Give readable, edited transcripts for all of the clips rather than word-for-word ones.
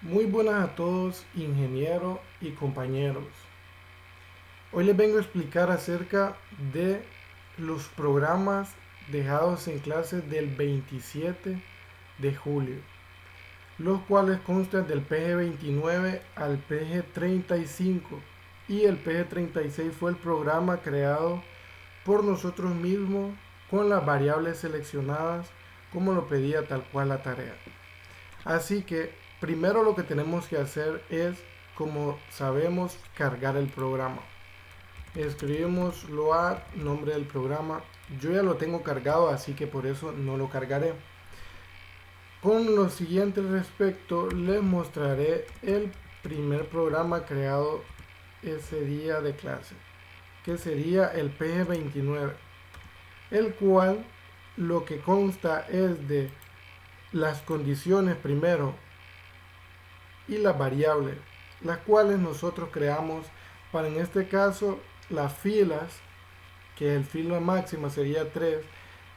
Muy buenas a todos, ingenieros y compañeros. Hoy les vengo a explicar acerca de los programas dejados en clase del 27 de julio, los cuales constan del PG29 al PG35 y el PG36 fue el programa creado por nosotros mismos con las variables seleccionadas como lo pedía tal cual la tarea. Así que primero lo que tenemos que hacer es, como sabemos, cargar el programa. Escribimos load, nombre del programa. Yo ya lo tengo cargado, así que por eso no lo cargaré. Con lo siguiente respecto, les mostraré el primer programa creado ese día de clase, que sería el PG29, el cual lo que consta es de las condiciones primero y las variables, las cuales nosotros creamos para, en este caso, las filas, que el fila máxima sería 3,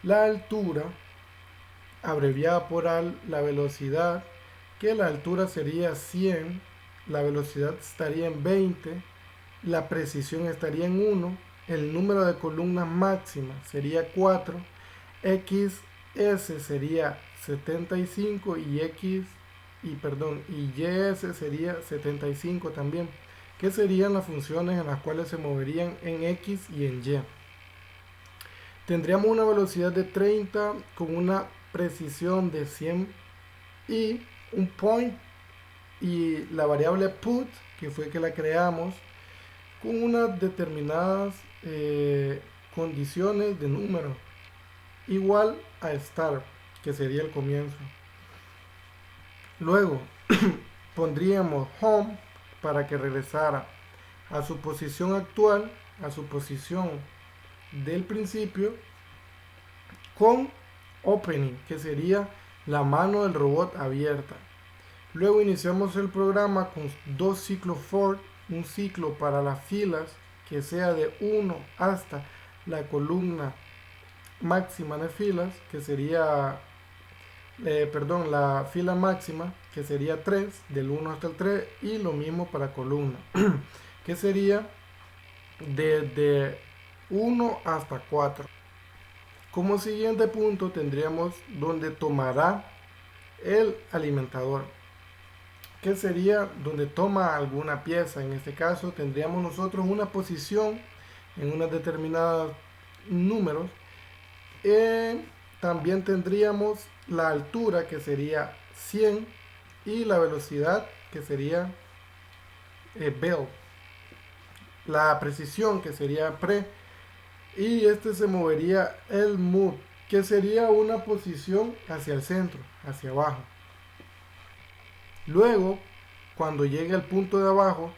la altura, abreviada por al, la velocidad, que la altura sería 100, la velocidad estaría en 20, la precisión estaría en 1, el número de columnas máxima sería 4, XS sería 75 y YS sería 75 también, que serían las funciones en las cuales se moverían en X y en Y. Tendríamos una velocidad de 30 con una precisión de 100 y un point y la variable put, que fue que la creamos, con unas determinadas condiciones de número, igual a start, que sería el comienzo. Luego pondríamos home para que regresara a su posición actual, a su posición del principio, con opening, que sería la mano del robot abierta. Luego iniciamos el programa con dos ciclos for, un ciclo para las filas que sea de 1 hasta la columna máxima de filas, que sería la fila máxima, que sería 3, del 1 hasta el 3, y lo mismo para columna, que sería desde 1 hasta 4. Como siguiente punto tendríamos donde tomará el alimentador, que sería donde toma alguna pieza. En este caso tendríamos nosotros una posición en unos determinados números. También tendríamos la altura, que sería 100, y la velocidad, que sería bell, la precisión, que sería pre, y este se movería el move, que sería una posición hacia el centro, hacia abajo. Luego, cuando llegue al punto de abajo,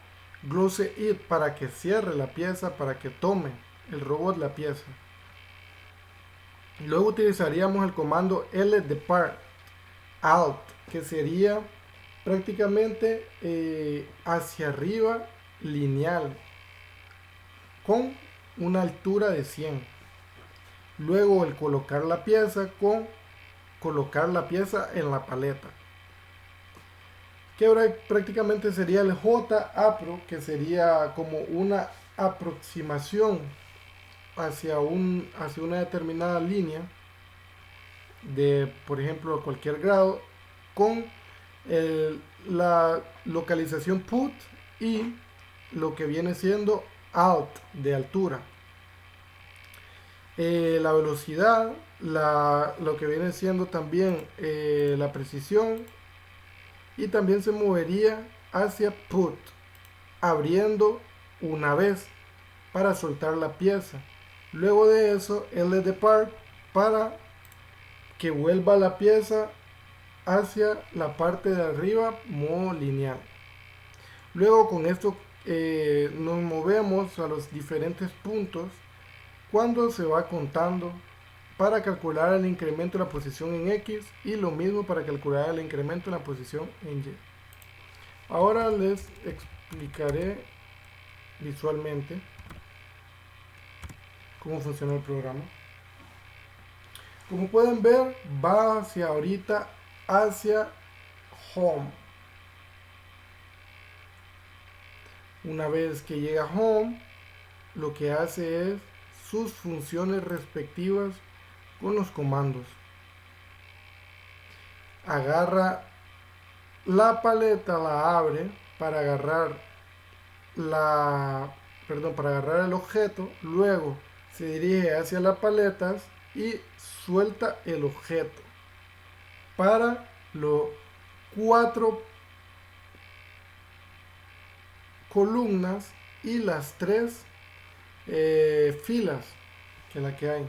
close it para que cierre la pieza, para que tome el robot la pieza. Luego utilizaríamos el comando ldepart alt, que sería prácticamente hacia arriba lineal con una altura de 100. Luego el colocar la pieza con colocar la pieza en la paleta, que prácticamente sería el JAPRO, que sería como una aproximación hacia una determinada línea de, por ejemplo, cualquier grado, con la localización put y lo que viene siendo alt, de altura. La velocidad, lo que viene siendo también la precisión, y también se movería hacia put, abriendo una vez para soltar la pieza. Luego de eso, ldepart para que vuelva la pieza hacia la parte de arriba, modo lineal. Luego con esto nos movemos a los diferentes puntos cuando se va contando para calcular el incremento de la posición en X, y lo mismo para calcular el incremento en la posición en Y. Ahora les explicaré visualmente cómo funciona el programa. Como pueden ver, va hacia ahorita hacia home. Una vez que llega a home, lo que hace es sus funciones respectivas con los comandos. Agarra la paleta, la abre para agarrar para agarrar el objeto, luego se dirige hacia las paletas y suelta el objeto para los 4 columnas y las 3 filas que hay.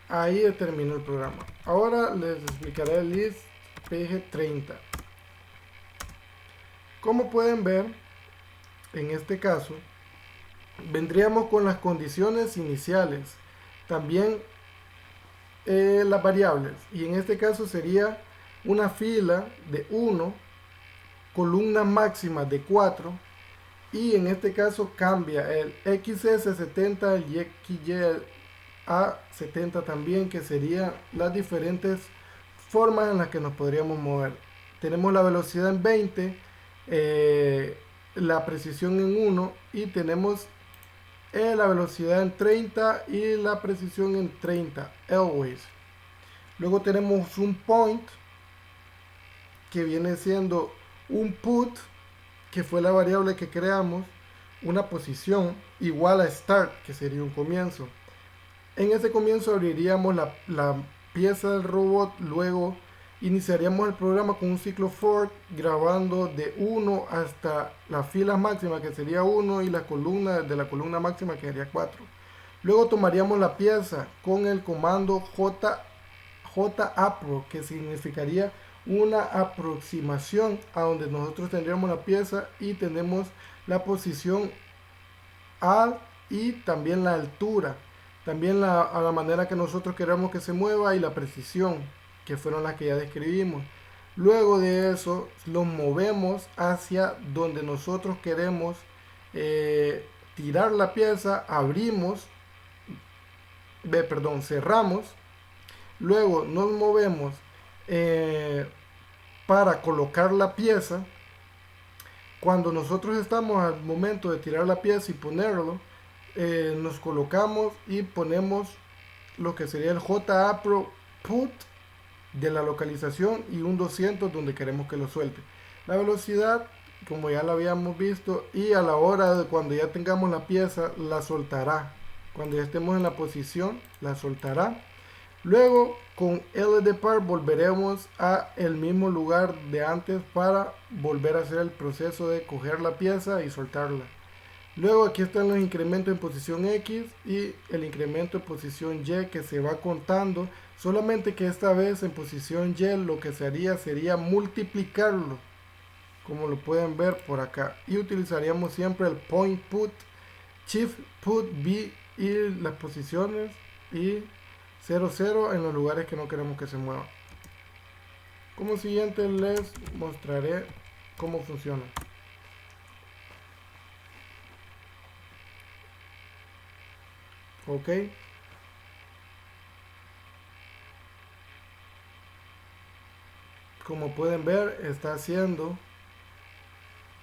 Ahí terminó el programa. Ahora les explicaré el list PG30. Como pueden ver, en este caso vendríamos con las condiciones iniciales, también las variables, y en este caso sería una fila de 1, columna máxima de 4, y en este caso cambia el XS70, el XY-A70 también, que serían las diferentes formas en las que nos podríamos mover. Tenemos la velocidad en 20, la precisión en 1, y tenemos la velocidad en 30 y la precisión en 30, always. Luego tenemos un point, que viene siendo un put, que fue la variable que creamos, una posición igual a start, que sería un comienzo. En ese comienzo abriríamos la pieza del robot, luego iniciaríamos el programa con un ciclo for, grabando de 1 hasta la fila máxima, que sería 1, y la columna de la columna máxima, que sería 4. Luego tomaríamos la pieza con el comando JAPRO, que significaría una aproximación a donde nosotros tendríamos la pieza, y tenemos la posición y también la altura, también a la manera que nosotros queramos que se mueva, y la precisión, que fueron las que ya describimos. Luego de eso los movemos hacia donde nosotros queremos tirar la pieza, cerramos, luego nos movemos para colocar la pieza. Cuando nosotros estamos al momento de tirar la pieza y ponerlo, nos colocamos y ponemos lo que sería el JAPRO put de la localización, y un 200 donde queremos que lo suelte. La velocidad, como ya la habíamos visto, y a la hora de cuando ya tengamos la pieza, la soltará. Cuando ya estemos en la posición, la soltará. Luego con LDPAR volveremos a el mismo lugar de antes para volver a hacer el proceso de coger la pieza y soltarla. Luego aquí están los incrementos en posición X y el incremento en posición Y, que se va contando, solamente que esta vez en posición Y lo que se haría sería multiplicarlo, como lo pueden ver por acá, y utilizaríamos siempre el point put, shift put B y las posiciones, y 00 en los lugares que no queremos que se muevan. Como siguiente les mostraré cómo funciona. Ok, como pueden ver, está haciendo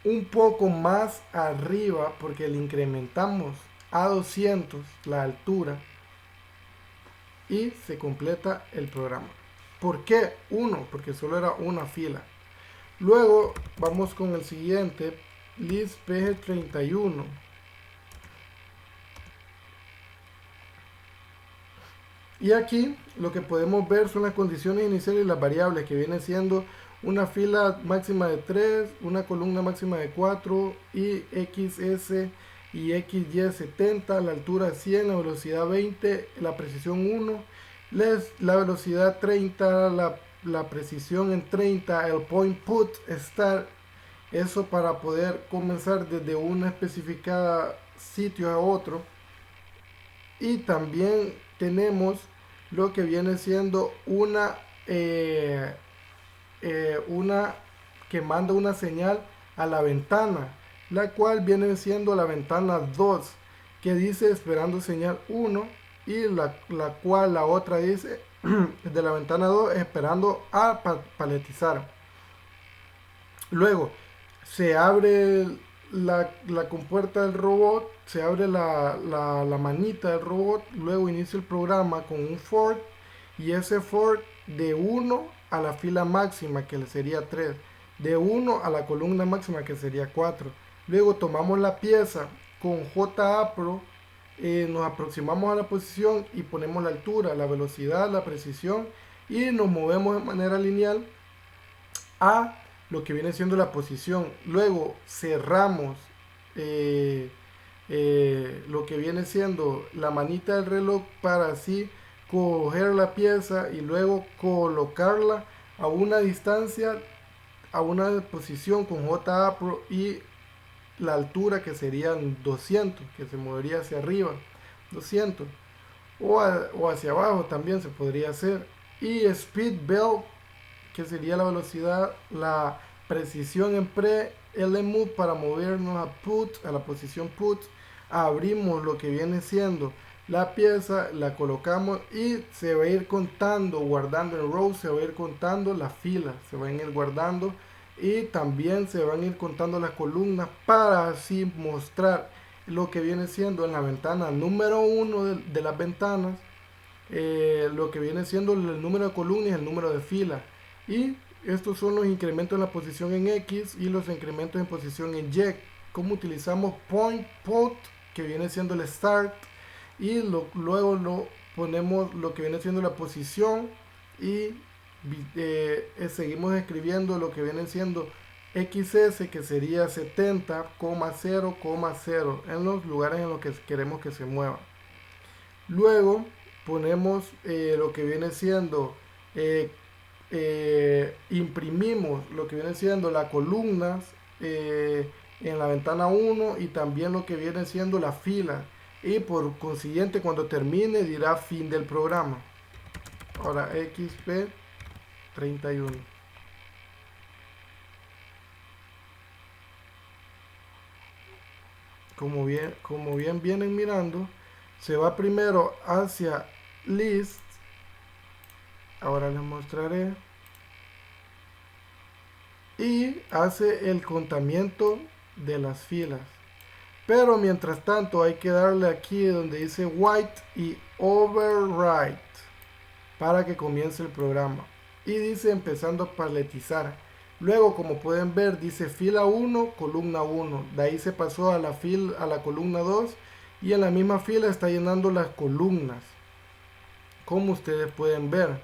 un poco más arriba porque le incrementamos a 200 la altura y se completa el programa. ¿Por qué 1? Porque solo era una fila. Luego vamos con el siguiente, list PG31. Y aquí lo que podemos ver son las condiciones iniciales y las variables, que viene siendo una fila máxima de 3, una columna máxima de 4, y XS y XY70, la altura 100, la velocidad 20, la precisión 1, la velocidad 30, la precisión en 30, el point put start, eso para poder comenzar desde una especificada sitio a otro. Y también tenemos lo que viene siendo una que manda una señal a la ventana, la cual viene siendo la ventana 2, que dice esperando señal 1, y la cual la otra dice de la ventana 2 esperando a paletizar. Luego se abre la compuerta del robot, se abre la manita del robot, luego inicia el programa con un for y ese for de 1 a la fila máxima que sería 3, de 1 a la columna máxima que sería 4. Luego tomamos la pieza con JAPRO, nos aproximamos a la posición y ponemos la altura, la velocidad, la precisión y nos movemos de manera lineal a lo que viene siendo la posición. Luego cerramos lo que viene siendo la manita del reloj para así coger la pieza y luego colocarla a una distancia, a una posición con JAPRO y la altura que serían 200, que se movería hacia arriba 200 o hacia abajo también se podría hacer. Y speed belt, que sería la velocidad, la precisión en pre, LMove para movernos a put, a la posición put. Abrimos lo que viene siendo la pieza, la colocamos y se va a ir contando, guardando en row, se va a ir contando las filas, se van a ir guardando y también se van a ir contando las columnas para así mostrar lo que viene siendo en la ventana número 1 de las ventanas, lo que viene siendo el número de columnas y el número de filas. Y estos son los incrementos en la posición en X y los incrementos en posición en Y. Como utilizamos point put, que viene siendo el start, y luego lo ponemos lo que viene siendo la posición y seguimos escribiendo lo que viene siendo XS, que sería 70,0,0 en los lugares en los que queremos que se mueva. Luego ponemos lo que viene siendo imprimimos lo que viene siendo las columnas en la ventana 1 y también lo que viene siendo la fila, y por consiguiente cuando termine dirá fin del programa. Ahora XP31, como bien vienen mirando, se va primero hacia list. Ahora les mostraré. Y hace el contamiento de las filas. Pero mientras tanto hay que darle aquí donde dice white y overwrite para que comience el programa. Y dice empezando a paletizar. Luego, como pueden ver, dice fila 1, columna 1. De ahí se pasó a la columna 2 y en la misma fila está llenando las columnas, como ustedes pueden ver.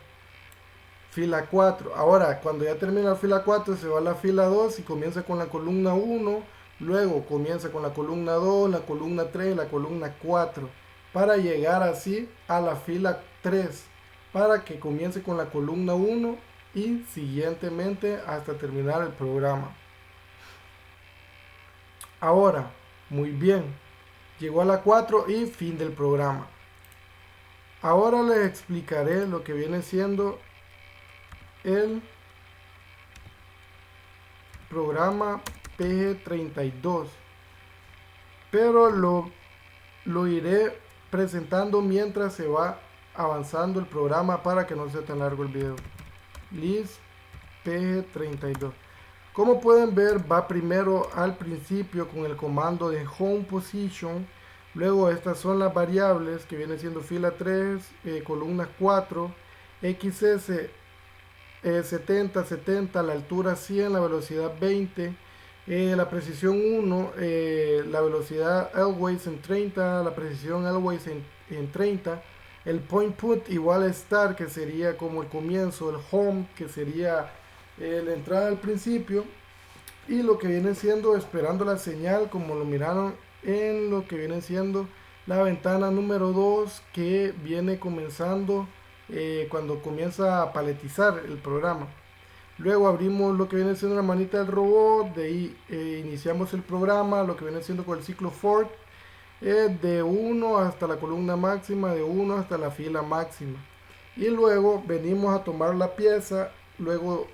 Fila 4. Ahora, cuando ya termina la fila 4, se va a la fila 2 y comienza con la columna 1. Luego comienza con la columna 2, la columna 3, la columna 4. Para llegar así a la fila 3. Para que comience con la columna 1 y siguientemente hasta terminar el programa. Ahora, muy bien. Llegó a la 4 y fin del programa. Ahora les explicaré lo que viene siendo el programa PG32, pero lo iré presentando mientras se va avanzando el programa para que no sea tan largo el video. List PG32, como pueden ver, va primero al principio con el comando de home position. Luego estas son las variables que viene siendo fila 3, columna 4, XS 70, 70, la altura 100, la velocidad 20, la precisión 1, la velocidad always en 30, la precisión always en 30, el point put igual a start, que sería como el comienzo, el home, que sería la entrada al principio, y lo que viene siendo esperando la señal, como lo miraron en lo que viene siendo la ventana número 2, que viene comenzando cuando comienza a paletizar el programa. Luego abrimos lo que viene siendo la manita del robot, de ahí iniciamos el programa, lo que viene siendo con el ciclo for, de 1 hasta la columna máxima, de 1 hasta la fila máxima. Y luego venimos a tomar la pieza, luego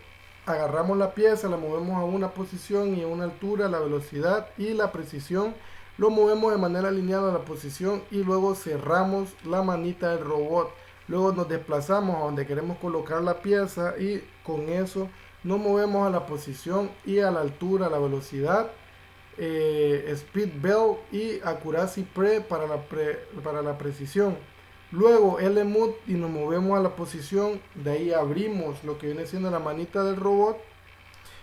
agarramos la pieza, la movemos a una posición y a una altura, la velocidad y la precisión, lo movemos de manera lineal a la posición y luego cerramos la manita del robot. Luego nos desplazamos a donde queremos colocar la pieza y con eso nos movemos a la posición y a la altura, a la velocidad Speed Bell y Accuracy Pre para la precisión. Luego LMUD y nos movemos a la posición, de ahí abrimos lo que viene siendo la manita del robot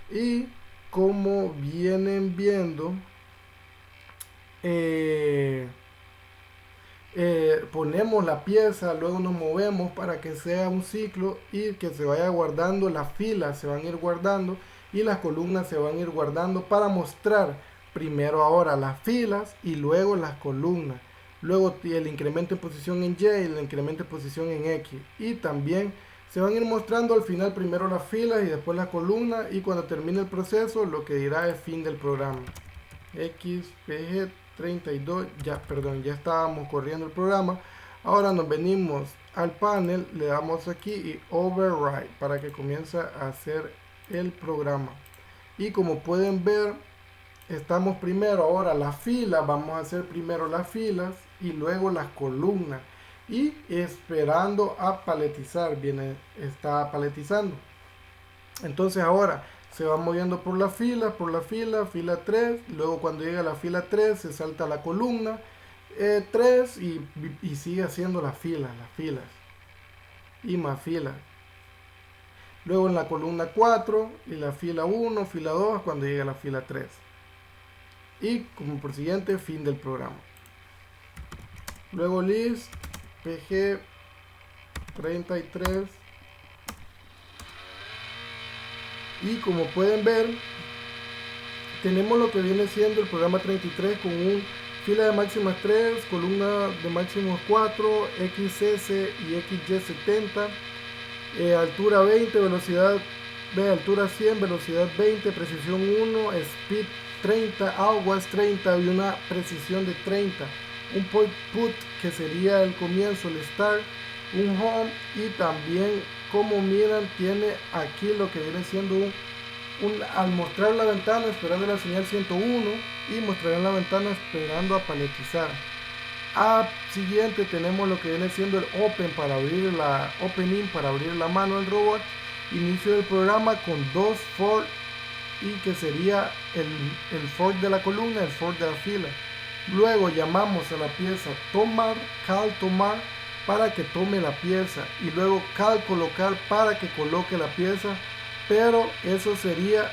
y como vienen viendo ponemos la pieza, luego nos movemos para que sea un ciclo y que se vaya guardando, las filas se van a ir guardando y las columnas se van a ir guardando para mostrar primero ahora las filas y luego las columnas. Luego el incremento en posición en Y y el incremento en posición en X. Y también se van a ir mostrando al final primero las filas y después las columnas. Y cuando termine el proceso lo que dirá es fin del programa. XPG32, ya estábamos corriendo el programa. Ahora nos venimos al panel, le damos aquí y Override para que comience a hacer el programa. Y como pueden ver, estamos primero ahora las filas, vamos a hacer primero las filas y luego las columnas y esperando a paletizar, está paletizando. Entonces ahora se va moviendo por la fila, fila 3, luego cuando llega a la fila 3 se salta la columna 3 y sigue haciendo las filas y más filas. Luego en la columna 4 y la fila 1, fila 2 cuando llega a la fila 3. Y como por siguiente, fin del programa. Luego list PG33. Y como pueden ver, tenemos lo que viene siendo el programa 33 con un fila de máximas 3, columna de máximos 4, XS y XY70, altura 20, velocidad altura 100, velocidad 20, precisión 1, speed 30, aguas 30 y una precisión de 30, un put que sería el comienzo, el start, un home y también como miran tiene aquí lo que viene siendo al mostrar la ventana esperando la señal 101 y mostrar en la ventana esperando a paletizar. Siguiente tenemos lo que viene siendo el open para abrir opening para abrir la mano del robot, inicio del programa con 2 fork y que sería el fork de la columna, el fork de la fila. Luego llamamos a la pieza tomar, cal tomar para que tome la pieza y luego cal colocar para que coloque la pieza, pero eso sería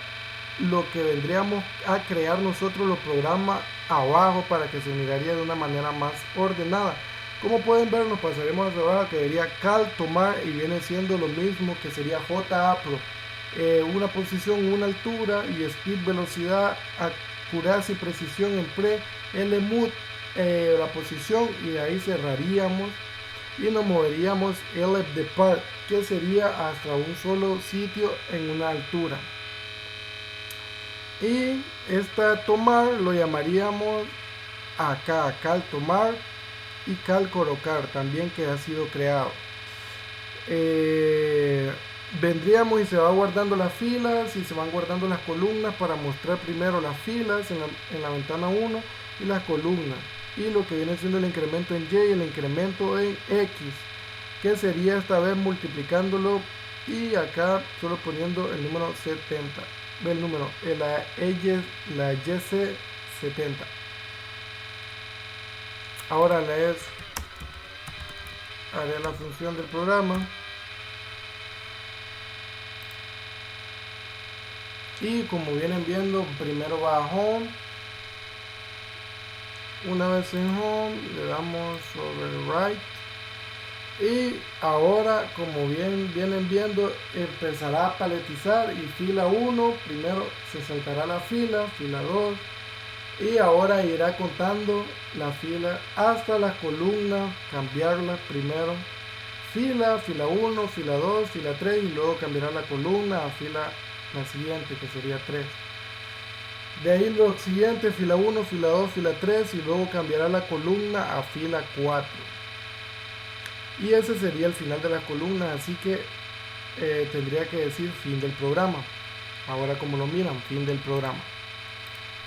lo que vendríamos a crear nosotros los programas abajo para que se miraría de una manera más ordenada. Como pueden ver, nos pasaremos hacia abajo que diría cal tomar y viene siendo lo mismo que sería JAPRO, una posición, una altura y speed, velocidad, accuracy, precisión en pre, LMUD, la posición y de ahí cerraríamos y nos moveríamos LF depart que sería hasta un solo sitio en una altura. Y esta tomar lo llamaríamos acá cal tomar y cal colocar también que ha sido creado. Vendríamos y se va guardando las filas y se van guardando las columnas para mostrar primero las filas en la ventana 1 y las columnas y lo que viene siendo el incremento en Y y el incremento en X, que sería esta vez multiplicándolo y acá solo poniendo el número 70, el número, la YC 70. Ahora haré la función del programa y como vienen viendo, primero va a home. Una vez en home le damos override y ahora como vienen viendo empezará a paletizar y fila 1 primero se saltará la fila 2 y ahora irá contando la fila hasta las columnas, cambiarlas primero fila 1, fila 2, fila 3 y luego cambiará la columna a la siguiente que sería 3. De ahí lo siguiente, fila 1, fila 2, fila 3 y luego cambiará la columna a fila 4. Y ese sería el final de la columna, así que tendría que decir fin del programa. Ahora como lo miran, fin del programa.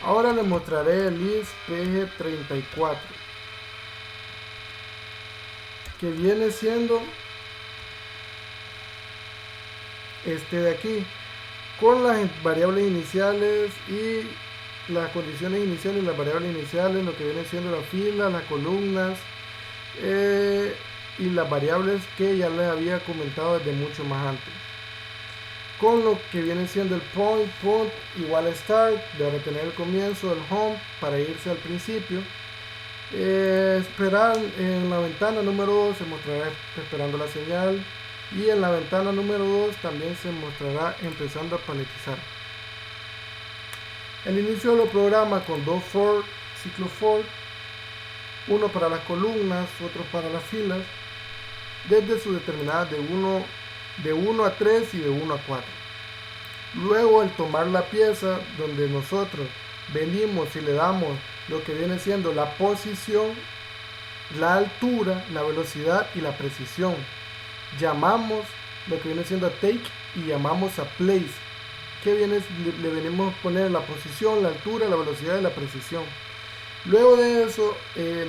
Ahora les mostraré el list PG34, que viene siendo este de aquí, con las variables iniciales y las condiciones iniciales y las variables iniciales, lo que viene siendo la fila, las columnas y las variables que ya les había comentado desde mucho más antes. Con lo que viene siendo el point igual a start, debe tener el comienzo del home para irse al principio. Esperar en la ventana número 2 se mostrará esperando la señal, y en la ventana número 2 también se mostrará empezando a paletizar. El inicio lo programa con dos for, ciclo for, uno para las columnas, otro para las filas, desde sus determinadas de 1 a 3 y de 1 a 4. Luego, al tomar la pieza donde nosotros venimos y le damos lo que viene siendo la posición, la altura, la velocidad y la precisión, llamamos lo que viene siendo a take y llamamos a place, que le venimos a poner la posición, la altura, la velocidad y la precisión. Luego de eso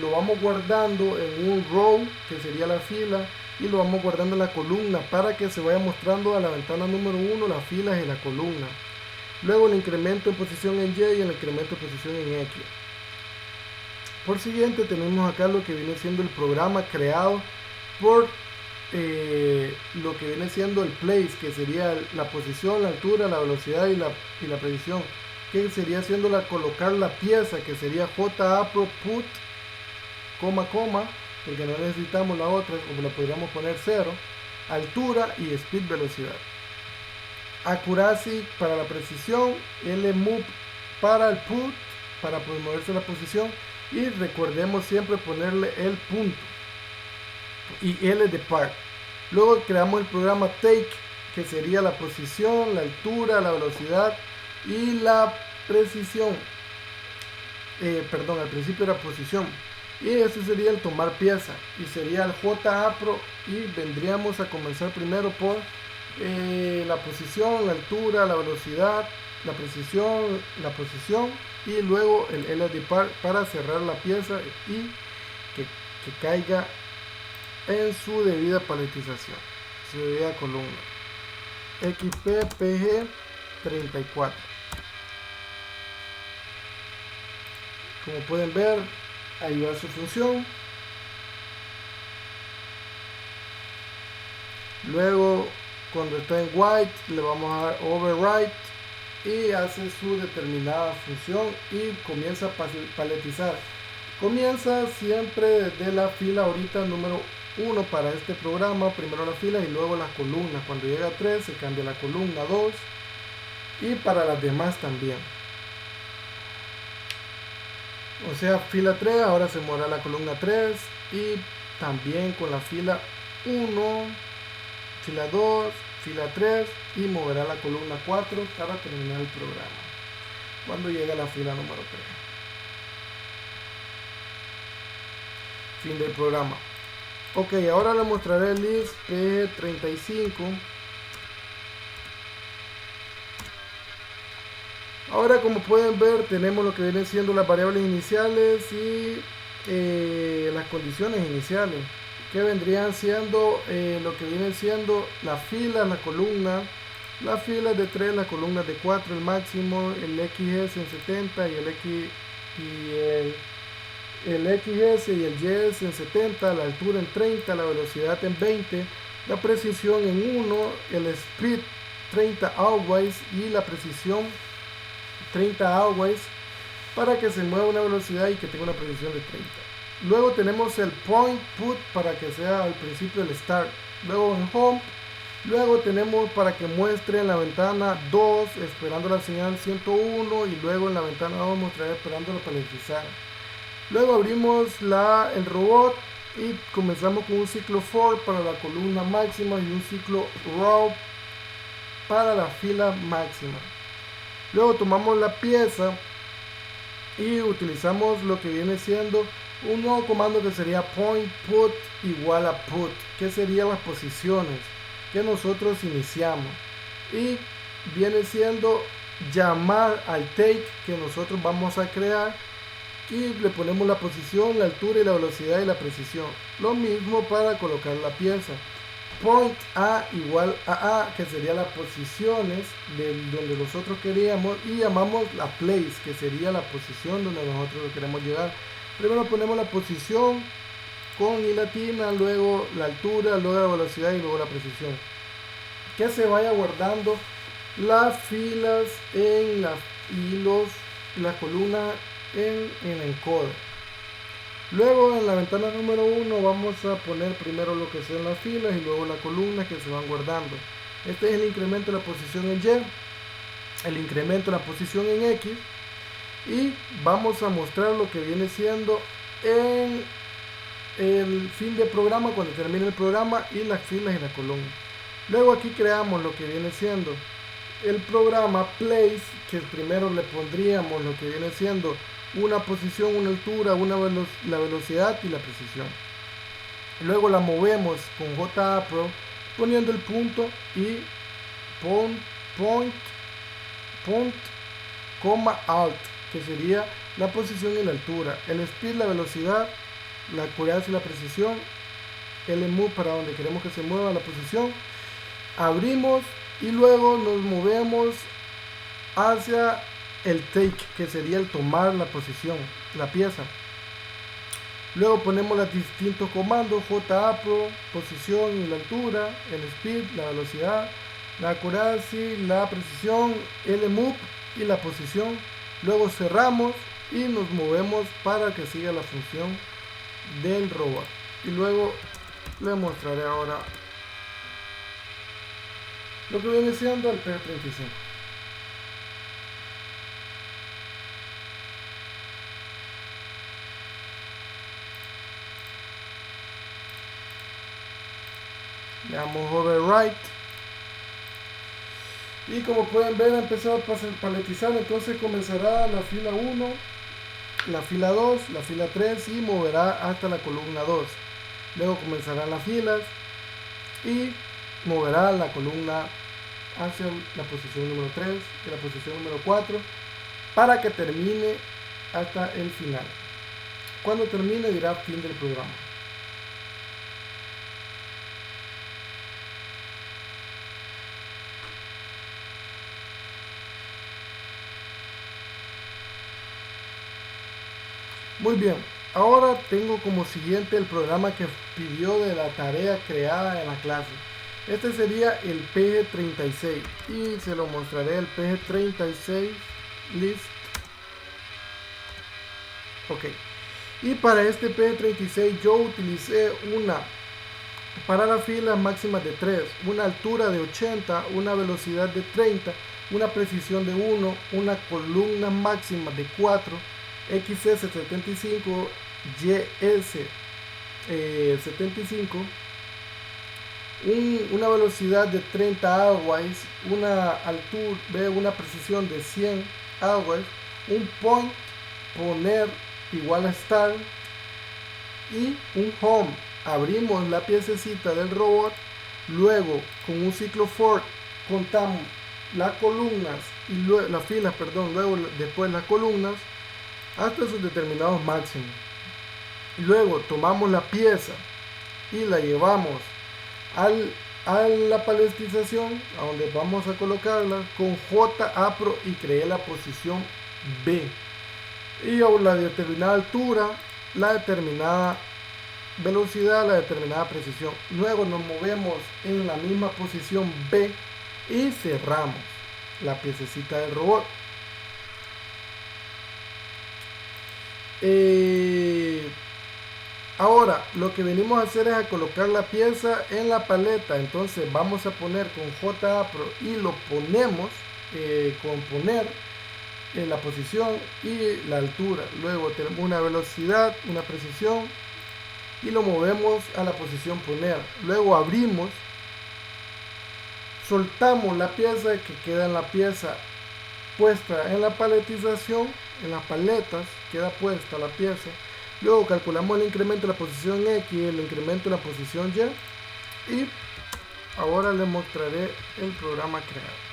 lo vamos guardando en un row, que sería la fila, y lo vamos guardando en la columna para que se vaya mostrando a la ventana número 1 las filas y la columna. Luego el incremento en posición en Y y el incremento en posición en X. Por siguiente tenemos acá lo que viene siendo el programa creado por lo que viene siendo el place, que sería la posición, la altura, la velocidad y la precisión, que sería siendo colocar la pieza, que sería JAPRO put, coma, porque no necesitamos la otra, como la podríamos poner 0, altura y speed, velocidad. Accuracy para la precisión, LMove para el put, para moverse la posición, y recordemos siempre ponerle el punto, y L de part. Luego creamos el programa take, que sería la posición, la altura, la velocidad y la precisión. Al principio era posición, y ese sería el tomar pieza, y sería el JAPRO, y vendríamos a comenzar primero por la posición, la altura, la velocidad, la posición, y luego el L de part para cerrar la pieza y que caiga en su debida paletización, su debida columna. XPPG 34. Como pueden ver, ahí va su función. Luego, cuando está en white, le vamos a dar overwrite y hace su determinada función y comienza a paletizar. Comienza siempre desde la fila ahorita número 1 para este programa, primero la fila y luego las columnas. Cuando llega a 3 se cambia la columna 2, y para las demás también. O sea, fila 3 ahora se moverá la columna 3, y también con la fila 1, fila 2, fila 3, y moverá la columna 4 para terminar el programa cuando llega a la fila número 3. Fin del programa. Ok, ahora le mostraré el list P35. Ahora, como pueden ver, tenemos lo que vienen siendo las variables iniciales y las condiciones iniciales, que vendrían siendo lo que viene siendo la fila, la columna, las filas de 3, las columnas de 4, el máximo, el XS en 70 y el XS y el YS en 70, la altura en 30, la velocidad en 20, la precisión en 1, el speed 30 always y la precisión 30 always, para que se mueva una velocidad y que tenga una precisión de 30. Luego tenemos el point put para que sea al principio del start. Luego en home. Luego tenemos para que muestre en la ventana 2 esperando la señal 101, y luego en la ventana 2 mostraré esperando la paletizar. Luego abrimos el robot y comenzamos con un ciclo for para la columna máxima y un ciclo row para la fila máxima. Luego tomamos la pieza y utilizamos lo que viene siendo un nuevo comando, que sería point put igual a put, que serían las posiciones que nosotros iniciamos, y viene siendo llamar al take que nosotros vamos a crear, y le ponemos la posición, la altura y la velocidad y la precisión. Lo mismo para colocar la pieza. point A igual a A, que sería las posiciones de donde nosotros queríamos, y llamamos la place, que sería la posición donde nosotros lo queremos llegar. Primero ponemos la posición con i latina, luego la altura, luego la velocidad y luego la precisión. Que se vaya guardando las filas y las columnas en el encoder. Luego en la ventana número 1 vamos a poner primero lo que son las filas y luego las columnas que se van guardando. Este es el incremento de la posición en Y, el incremento de la posición en X, y vamos a mostrar lo que viene siendo en el fin de programa, cuando termine el programa, y las filas y la columna. Luego aquí creamos lo que viene siendo el programa place, que primero le pondríamos lo que viene siendo una posición, una altura, la velocidad y la precisión. Luego la movemos con JAPRO poniendo el punto y point, alt, que sería la posición y la altura, el speed, la velocidad, la accuracy y la precisión, el move para donde queremos que se mueva la posición. Abrimos y luego nos movemos hacia el take, que sería el tomar la posición, la pieza. Luego ponemos los distintos comandos: JAPRO, posición y la altura, el speed, la velocidad, la accuracy, la precisión, el move y la posición. Luego cerramos y nos movemos para que siga la función del robot. Y luego les mostraré ahora lo que viene siendo el P35. Le damos overwrite y como pueden ver ha empezado a paletizar. Entonces comenzará la fila 1, la fila 2, la fila 3 y moverá hasta la columna 2. Luego comenzarán las filas y moverá la columna hacia la posición número 3 y la posición número 4 para que termine hasta el final. Cuando termine dirá fin del programa. Muy bien, ahora tengo como siguiente el programa que pidió de la tarea creada en la clase. Este sería el PG36 y se lo mostraré el PG36 list. Ok, y para este PG36 yo utilicé para la fila máxima de 3, una altura de 80, una velocidad de 30, una precisión de 1, una columna máxima de 4, XC75, YS75, una velocidad de 30 always, una precisión de 100 always, un point poner igual a start y un home. Abrimos la piececita del robot, luego con un ciclo for contamos las columnas y luego las filas, perdón, luego después las columnas hasta sus determinados máximos. Luego tomamos la pieza y la llevamos a la paletización, a donde vamos a colocarla con JAPRO y creé la posición B. Y la determinada altura, la determinada velocidad, la determinada precisión. Luego nos movemos en la misma posición B y cerramos la piececita del robot. Ahora lo que venimos a hacer es a colocar la pieza en la paleta. Entonces vamos a poner con JAPRO y lo ponemos con poner en la posición y la altura. Luego tenemos una velocidad, una precisión y lo movemos a la posición poner. Luego abrimos, soltamos la pieza que queda en la pieza puesta en la paletización, en las paletas queda puesta la pieza. Luego calculamos el incremento de la posición X, el incremento de la posición Y, y ahora les mostraré el programa creado.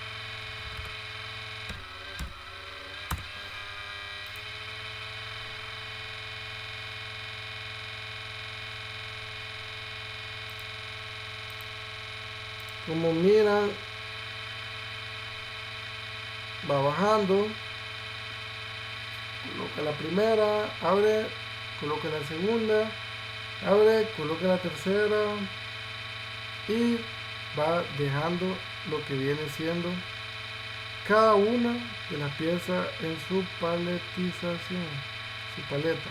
Como miran, va bajando, coloca la primera, abre, coloca la segunda, abre, coloca la tercera y va dejando lo que viene siendo cada una de las piezas en su paletización, su paleta.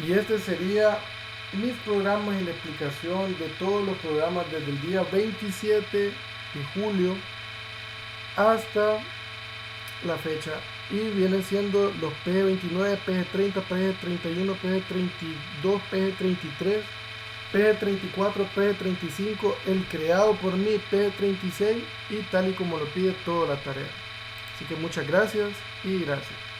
Y este sería mis programas y la explicación de todos los programas desde el día 27 de julio hasta la fecha. Y vienen siendo los PG29, PG30, PG31, PG32, PG33, PG34, PG35, el creado por mí PG36 y tal y como lo pide toda la tarea. Así que muchas gracias y gracias.